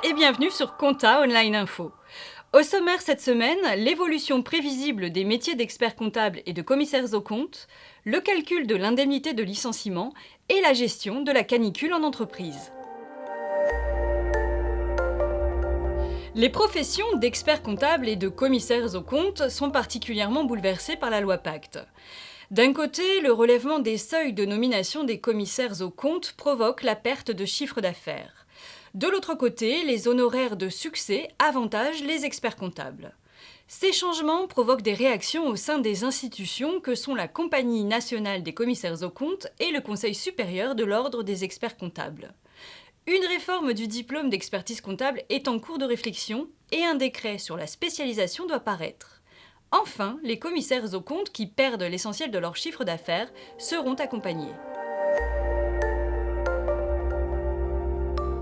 et bienvenue sur Compta Online Info. Au sommaire cette semaine, l'évolution prévisible des métiers d'experts comptables et de commissaires aux comptes, le calcul de l'indemnité de licenciement et la gestion de la canicule en entreprise. Les professions d'experts comptables et de commissaires aux comptes sont particulièrement bouleversées par la loi Pacte. D'un côté, le relèvement des seuils de nomination des commissaires aux comptes provoque la perte de chiffre d'affaires. De l'autre côté, les honoraires de succès avantagent les experts comptables. Ces changements provoquent des réactions au sein des institutions que sont la Compagnie nationale des commissaires aux comptes et le Conseil supérieur de l'ordre des experts comptables. Une réforme du diplôme d'expertise comptable est en cours de réflexion et un décret sur la spécialisation doit paraître. Enfin, les commissaires aux comptes qui perdent l'essentiel de leur chiffre d'affaires seront accompagnés.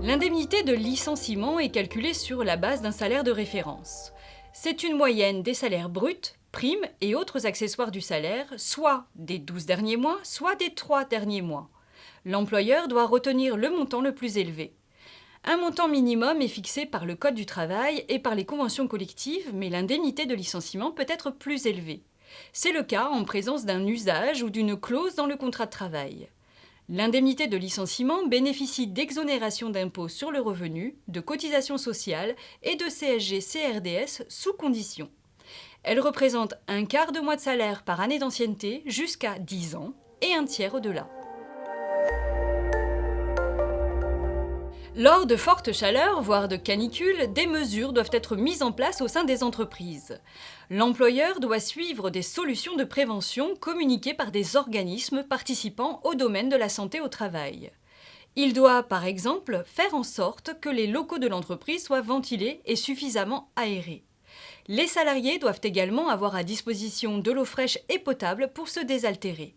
L'indemnité de licenciement est calculée sur la base d'un salaire de référence. C'est une moyenne des salaires bruts, primes et autres accessoires du salaire, soit des 12 derniers mois, soit des 3 derniers mois. L'employeur doit retenir le montant le plus élevé. Un montant minimum est fixé par le Code du travail et par les conventions collectives, mais l'indemnité de licenciement peut être plus élevée. C'est le cas en présence d'un usage ou d'une clause dans le contrat de travail. L'indemnité de licenciement bénéficie d'exonération d'impôts sur le revenu, de cotisations sociales et de CSG-CRDS sous conditions. Elle représente un quart de mois de salaire par année d'ancienneté jusqu'à 10 ans et un tiers au-delà. Lors de fortes chaleurs, voire de canicules, des mesures doivent être mises en place au sein des entreprises. L'employeur doit suivre des solutions de prévention communiquées par des organismes participant au domaine de la santé au travail. Il doit, par exemple, faire en sorte que les locaux de l'entreprise soient ventilés et suffisamment aérés. Les salariés doivent également avoir à disposition de l'eau fraîche et potable pour se désaltérer.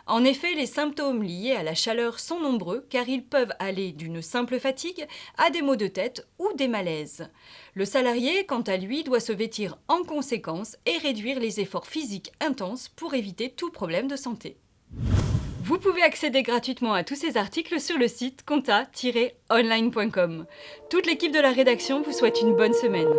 En effet, les symptômes liés à la chaleur sont nombreux car ils peuvent aller d'une simple fatigue à des maux de tête ou des malaises. Le salarié, quant à lui, doit se vêtir en conséquence et réduire les efforts physiques intenses pour éviter tout problème de santé. Vous pouvez accéder gratuitement à tous ces articles sur le site compta-online.com. Toute l'équipe de la rédaction vous souhaite une bonne semaine.